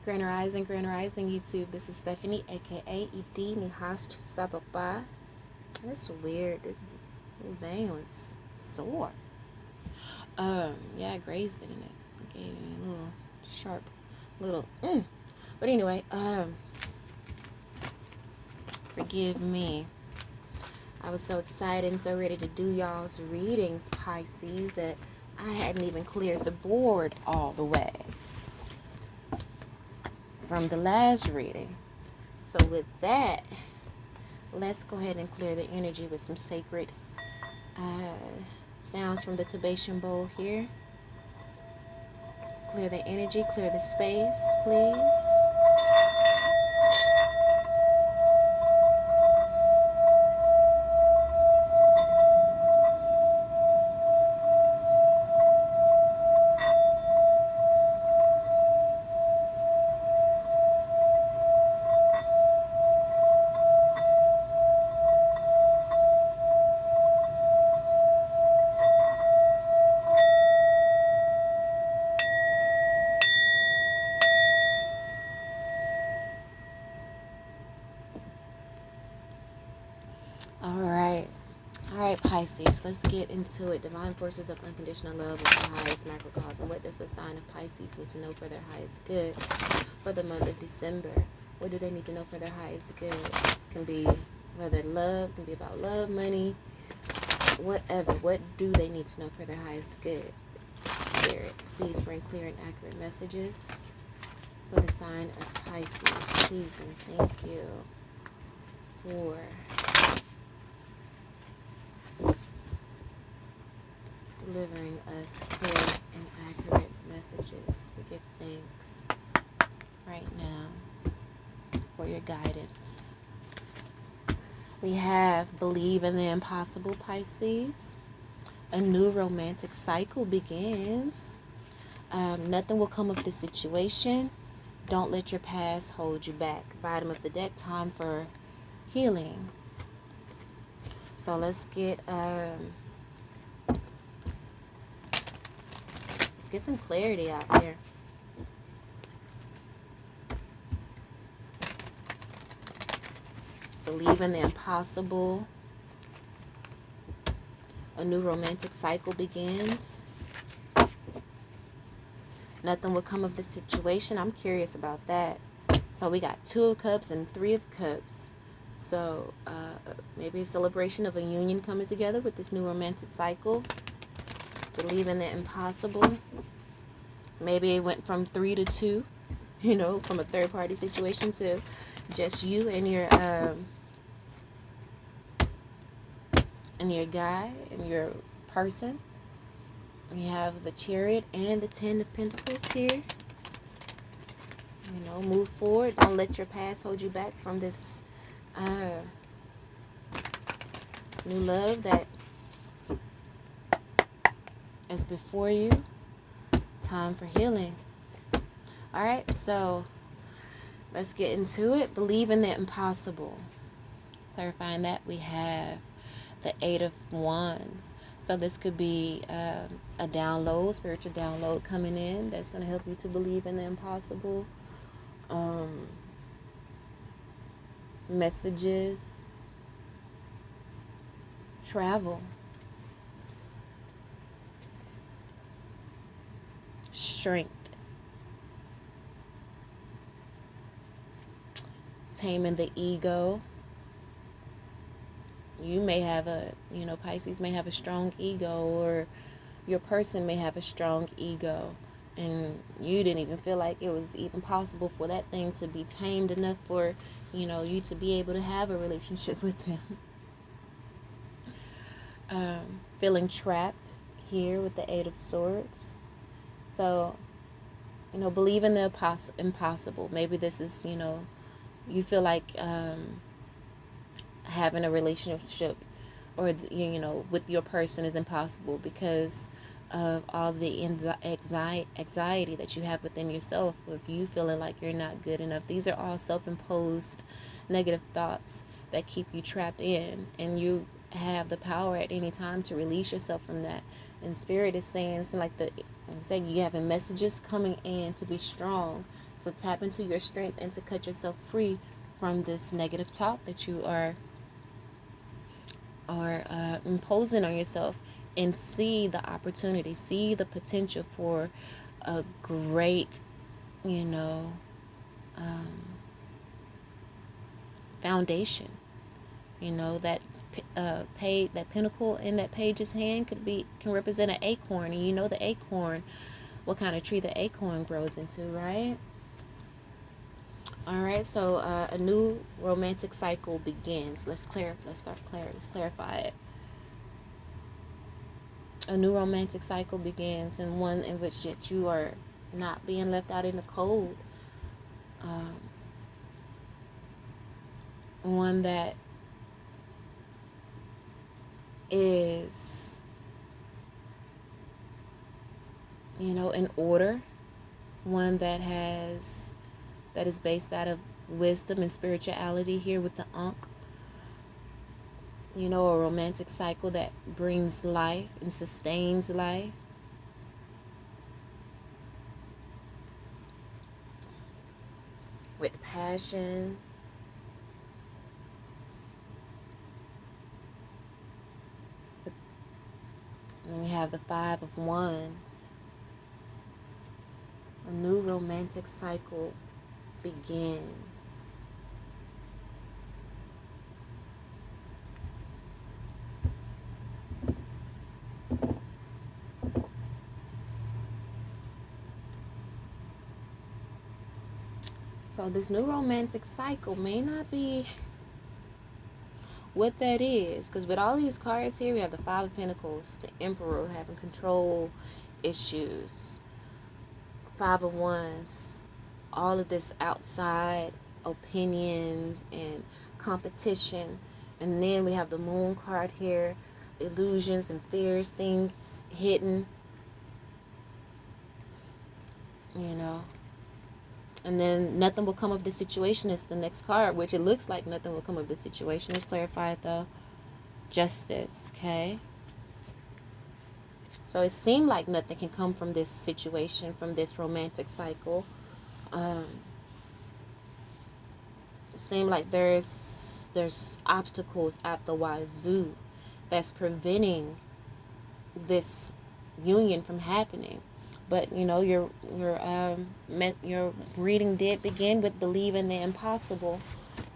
Grand Rising, YouTube. This is Stephanie, aka Idin Nehasthusaa Gbagba. That's weird. This vein was sore. Yeah, I grazed it in it. It gave me a little sharp, But anyway, forgive me. I was so excited and so ready to do y'all's readings, Pisces, that I hadn't even cleared the board all the way from the last reading. So with that, let's go ahead and clear the energy with some sacred sounds from the Tibetan bowl here. Clear the energy, clear the space, please. Alright, Pisces, let's get into it. Divine forces of unconditional love is the highest macrocosm. And what does the sign of Pisces need to know for their highest good for the month of December? What do they need to know for their highest good? It can be whether love, can be about love, money, whatever. What do they need to know for their highest good? Spirit, please bring clear and accurate messages for the sign of Pisces season. Thank you for delivering us clear and accurate messages. We give thanks right now for your guidance. We have believe in the impossible, Pisces. A new romantic cycle begins. Nothing will come of this situation. Don't let your past hold you back. Bottom of the deck, time for healing. So let's get some clarity out here. Believe in the impossible. A new romantic cycle begins. Nothing will come of the situation. I'm curious about that. So we got 2 of Cups and 3 of Cups. So maybe a celebration of a union coming together with this new romantic cycle. Believe in the impossible. Maybe it went from 3 to 2, from a third party situation to just you and your guy and your person. We have the Chariot and the 10 of Pentacles here. Move forward. Don't let your past hold you back from this new love that is before you. Time for healing. Alright, so let's get into it. Believe in the impossible. Clarifying that, we have the 8 of Wands. So this could be a download, spiritual download coming in that's going to help you to believe in the impossible. Messages, travel, strength, taming the ego. You may have Pisces may have a strong ego, or your person may have a strong ego, and you didn't even feel like it was even possible for that thing to be tamed enough for, you to be able to have a relationship with them. Feeling trapped here with the 8 of Swords. So, believe in the impossible. Maybe this is, you feel like having a relationship or, with your person is impossible because of all the anxiety that you have within yourself, of you feeling like you're not good enough. These are all self-imposed negative thoughts that keep you trapped in, and you have the power at any time to release yourself from that. And Spirit is saying, it's like you having messages coming in to be strong, to tap into your strength and to cut yourself free from this negative talk that you are imposing on yourself, and see the opportunity, see the potential for a great, foundation. That that pinnacle in that page's hand can represent an acorn, and the acorn, what kind of tree the acorn grows into, right? All right, so a new romantic cycle begins. Let's clarify it. A new romantic cycle begins, and one in which you are not being left out in the cold. One that is, in order. One that is based out of wisdom and spirituality here with the Ankh. A romantic cycle that brings life and sustains life. With passion. And then we have the Five of Wands. A new romantic cycle begins. So this new romantic cycle may not be what that is, because with all these cards here, we have the Five of Pentacles, the Emperor having control issues, Five of Wands, all of this outside opinions and competition, and then we have the Moon card here, illusions and fears, things hidden, and then nothing will come of the situation is the next card, which it looks like nothing will come of the situation. Let's clarify it though. Justice, okay? So it seemed like nothing can come from this situation, from this romantic cycle. It seemed like there's obstacles at the wazoo that's preventing this union from happening. But your reading did begin with believe in the impossible,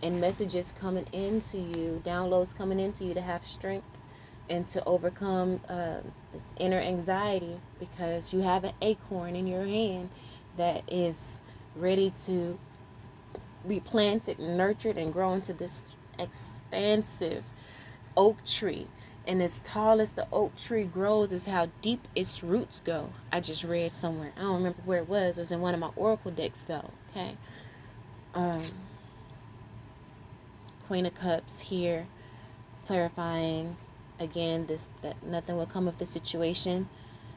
and messages coming into you, downloads coming into you to have strength and to overcome this inner anxiety, because you have an acorn in your hand that is ready to be planted and nurtured and grow into this expansive oak tree. And as tall as the oak tree grows is how deep its roots go. I just read somewhere. I don't remember where it was. It was in one of my oracle decks, though. Okay. Queen of Cups here, clarifying again that nothing will come of the situation.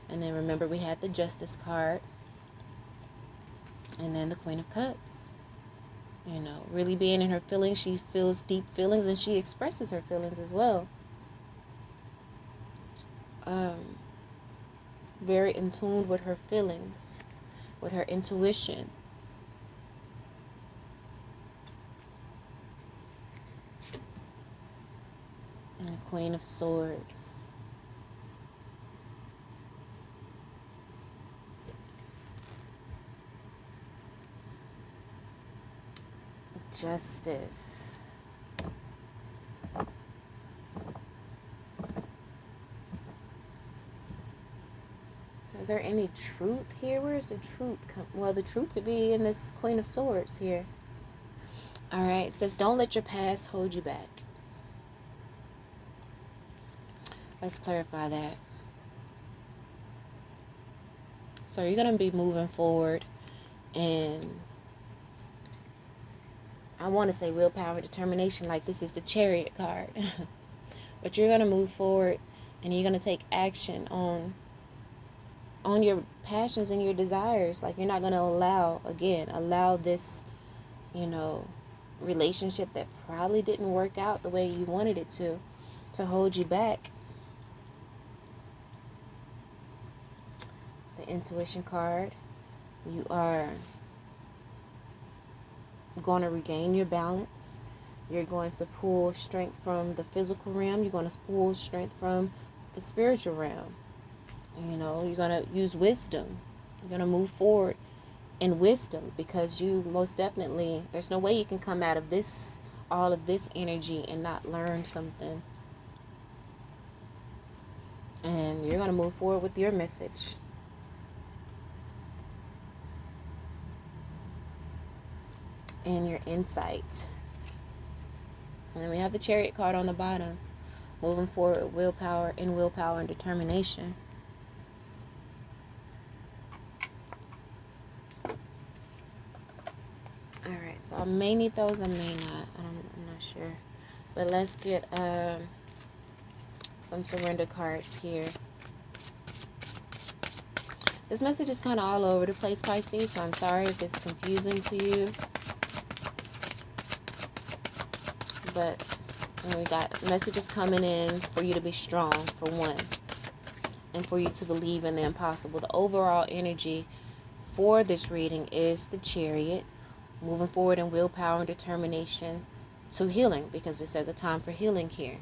And then remember, we had the Justice card, and then the Queen of Cups. Really being in her feelings. She feels deep feelings, and she expresses her feelings as well. Very in tune with her feelings, with her intuition. And the Queen of Swords. Justice. So is there any truth here? Where is the truth? Well, the truth could be in this Queen of Swords here. All right, it says don't let your past hold you back. Let's clarify that. So you're going to be moving forward, and I want to say willpower, determination, like this is the Chariot card. But you're going to move forward, and you're going to take action on your passions and your desires. Like you're not going to allow this, relationship that probably didn't work out the way you wanted it to hold you back. The Intuition card. You are going to regain your balance. You're going to pull strength from the physical realm. You're going to pull strength from the spiritual realm. You know, you're going to use wisdom. You're going to move forward in wisdom, because you most definitely, there's no way you can come out of this, all of this energy, and not learn something. And you're going to move forward with your message. And your insight. And then we have the Chariot card on the bottom. Moving forward with willpower and determination. Alright, so I may need those, I may not. I'm not sure. But let's get some surrender cards here. This message is kind of all over the place, Pisces, so I'm sorry if it's confusing to you. But we got messages coming in for you to be strong, for one, and for you to believe in the impossible. The overall energy for this reading is the Chariot, moving forward in willpower and determination to healing, because it says a time for healing here.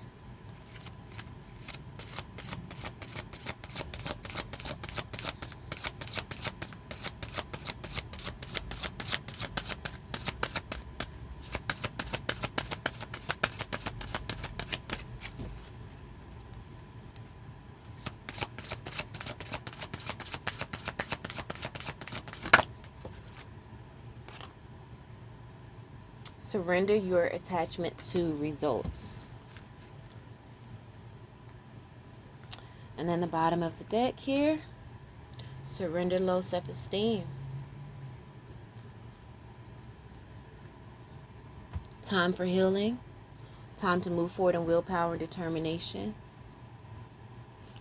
Surrender your attachment to results. And then the bottom of the deck here, surrender low self-esteem. Time for healing. Time to move forward in willpower and determination.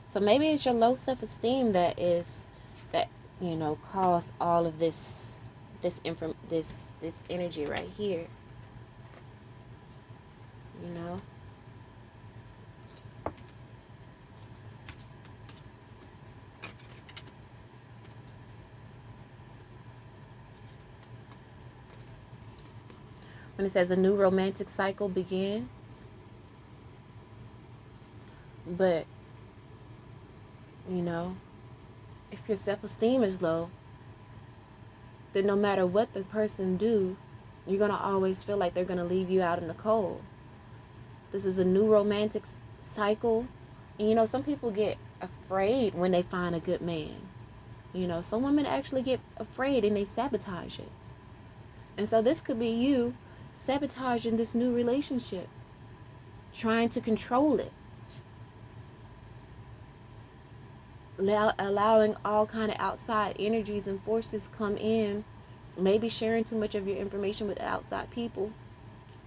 So maybe it's your low self-esteem that you know, caused all of this energy right here. You know, when it says a new romantic cycle begins, but you know, if your self-esteem is low, then no matter what the person do, you're gonna always feel like they're gonna leave you out in the cold. This is a new romantic cycle. And, you know, some people get afraid when they find a good man. You know, some women actually get afraid and they sabotage it. And so this could be you sabotaging this new relationship, trying to control it, allowing all kind of outside energies and forces come in, maybe sharing too much of your information with outside people.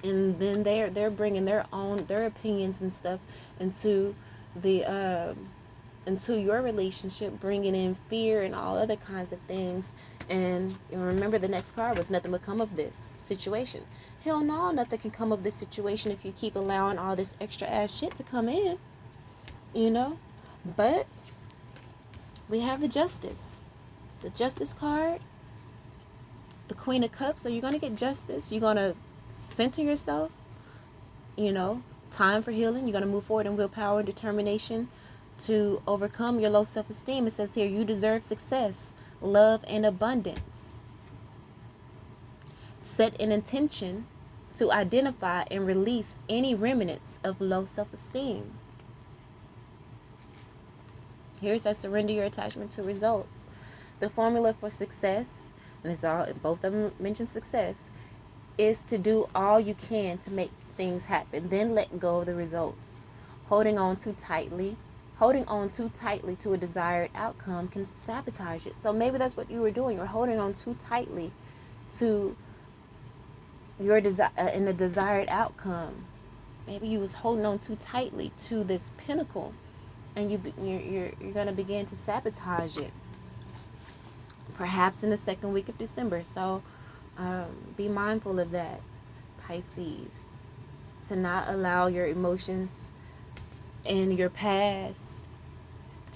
And then they're bringing their opinions and stuff into into your relationship, bringing in fear and all other kinds of things. And you know, remember, the next card was nothing would come of this situation. Hell no, nothing can come of this situation if you keep allowing all this extra ass shit to come in. You know, but we have the Justice card, the Queen of Cups. So you're gonna get justice. You're gonna center yourself, you know, time for healing. You're going to move forward in willpower and determination to overcome your low self-esteem. It says here, you deserve success, love, and abundance. Set an intention to identify and release any remnants of low self-esteem. Here it says, surrender your attachment to results. The formula for success, and it's all, both of them mention success, is to do all you can to make things happen, then let go of the results. Holding on too tightly to a desired outcome can sabotage it. So maybe that's what you were doing. You're holding on too tightly to your in the desired outcome. Maybe you was holding on too tightly to this pinnacle, and you're going to begin to sabotage it. Perhaps in the second week of December. So be mindful of that, Pisces, to not allow your emotions and your past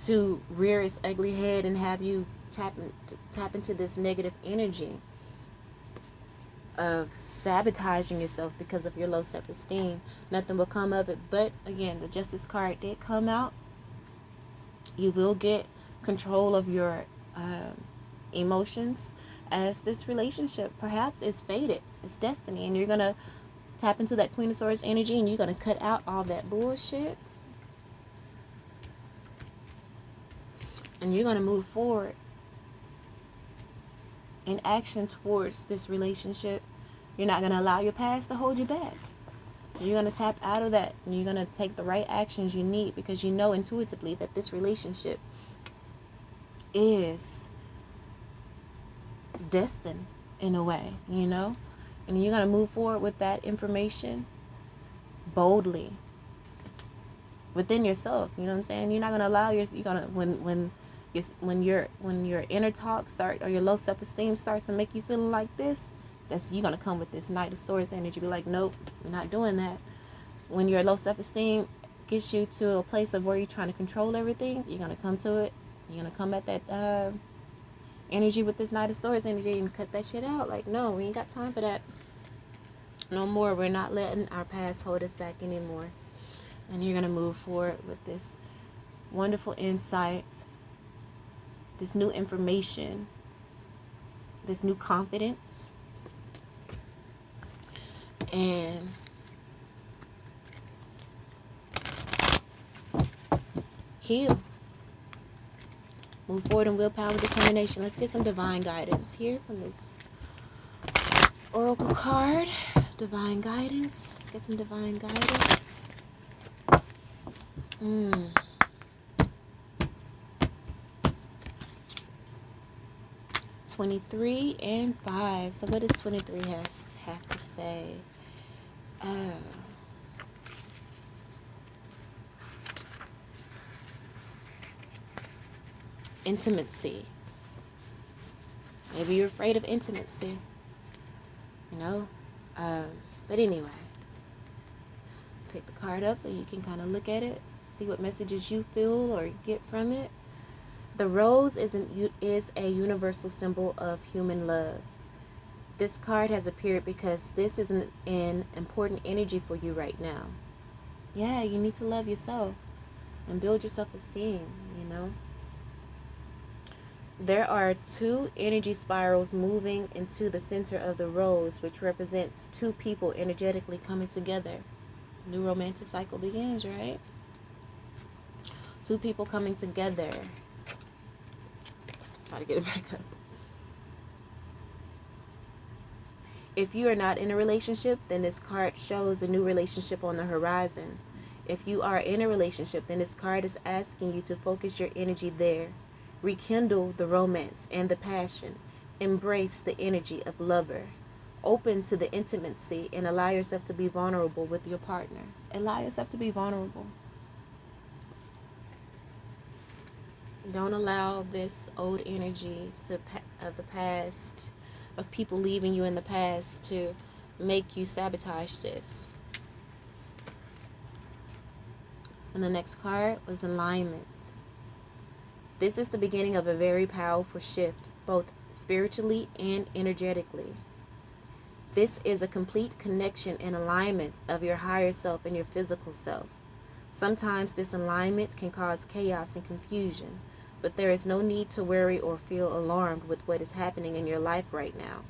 to rear its ugly head and have you tap into this negative energy. of sabotaging yourself because of your low self-esteem. Nothing will come of it. But again, the Justice card did come out. You will get control of your emotions, as this relationship perhaps is fated. It's destiny. And you're going to tap into that Queen of Swords energy, and you're going to cut out all that bullshit. And you're going to move forward in action towards this relationship. You're not going to allow your past to hold you back. You're going to tap out of that, and you're going to take the right actions you need, because you know intuitively that this relationship is destined in a way, you know? And you're going to move forward with that information boldly within yourself. You know what I'm saying? You're not going to allow you're going to, when your inner talk start, or your low self-esteem starts to make you feel like this, you're going to come with this Knight of Swords energy. Be like, nope, we're not doing that. When your low self-esteem gets you to a place of where you're trying to control everything, you're going to come to it. You're going to come at that energy with this Knight of Swords energy and cut that shit out. Like, no, we ain't got time for that. No more. We're not letting our past hold us back anymore. And you're going to move forward with this wonderful insight, this new information, this new confidence, and heal. Move forward in willpower and determination. Let's get some divine guidance here from this oracle card. Divine guidance. Let's get some divine guidance. 23 and 5. So what does 23 have to say? Intimacy. Maybe you're afraid of intimacy. You know? But anyway. Pick the card up so you can kind of look at it. See what messages you feel or get from it. The rose is a universal symbol of human love. This card has appeared because this is an important energy for you right now. Yeah, you need to love yourself and build your self-esteem, you know. There are two energy spirals moving into the center of the rose, which represents two people energetically coming together. New romantic cycle begins, right? Two people coming together. Try to get it back up. If you are not in a relationship, then this card shows a new relationship on the horizon. If you are in a relationship, then this card is asking you to focus your energy there. Rekindle the romance and the passion. Embrace the energy of lover. Open to the intimacy and allow yourself to be vulnerable with your partner. Allow yourself to be vulnerable. Don't allow this old energy of the past, of people leaving you in the past, to make you sabotage this. And the next card was alignment. This is the beginning of a very powerful shift, both spiritually and energetically. This is a complete connection and alignment of your higher self and your physical self. Sometimes this alignment can cause chaos and confusion, but there is no need to worry or feel alarmed with what is happening in your life right now.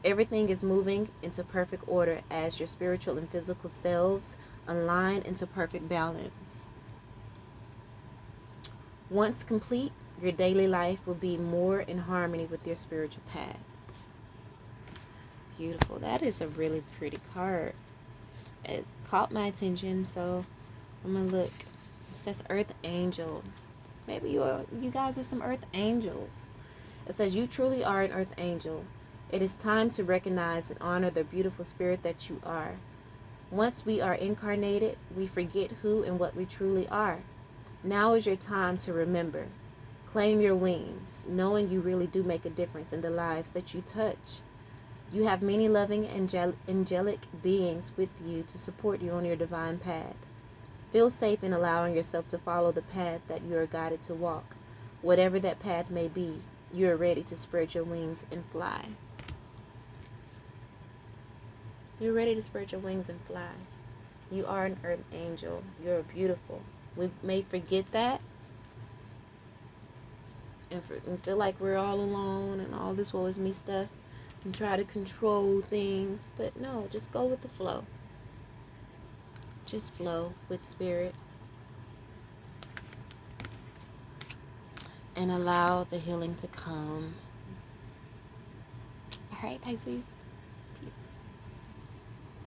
Everything is moving into perfect order as your spiritual and physical selves align into perfect balance. Once complete, your daily life will be more in harmony with your spiritual path. Beautiful. That is a really pretty card. It caught my attention, so I'm going to look. It says Earth Angel. Maybe you guys are some Earth Angels. It says you truly are an Earth Angel. It is time to recognize and honor the beautiful spirit that you are. Once we are incarnated, we forget who and what we truly are. Now is your time to remember. Claim your wings, knowing you really do make a difference in the lives that you touch. You have many loving angelic beings with you to support you on your divine path. Feel safe in allowing yourself to follow the path that you are guided to walk. Whatever that path may be, you are ready to spread your wings and fly. You're ready to spread your wings and fly. You are an earth angel. You're beautiful. We may forget that and feel like we're all alone and all this woe is me stuff and try to control things. But no, just go with the flow. Just flow with spirit. And allow the healing to come. All right, Pisces.